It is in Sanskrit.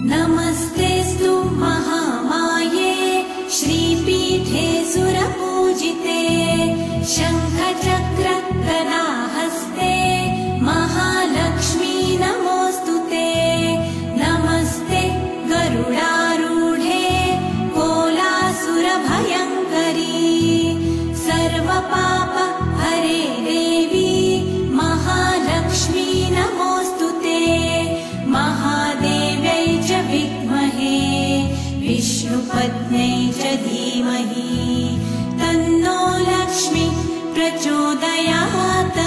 नमस्तेऽस्तु महामाये श्रीपीठे सुरपूजिते शङ्खचक्र गदाहस्ते महालक्ष्मी नमोऽस्तुते। नमस्ते गरुडारूढे कोलासुरभयङ्करी सर्वपाप हरे देवी महालक्ष्मी नमोऽस्तुते। महादेव्यै च विद्महे विष्णुपत्न्यै च धीमहि तन्नो लक्ष्मी प्रचोदयात्।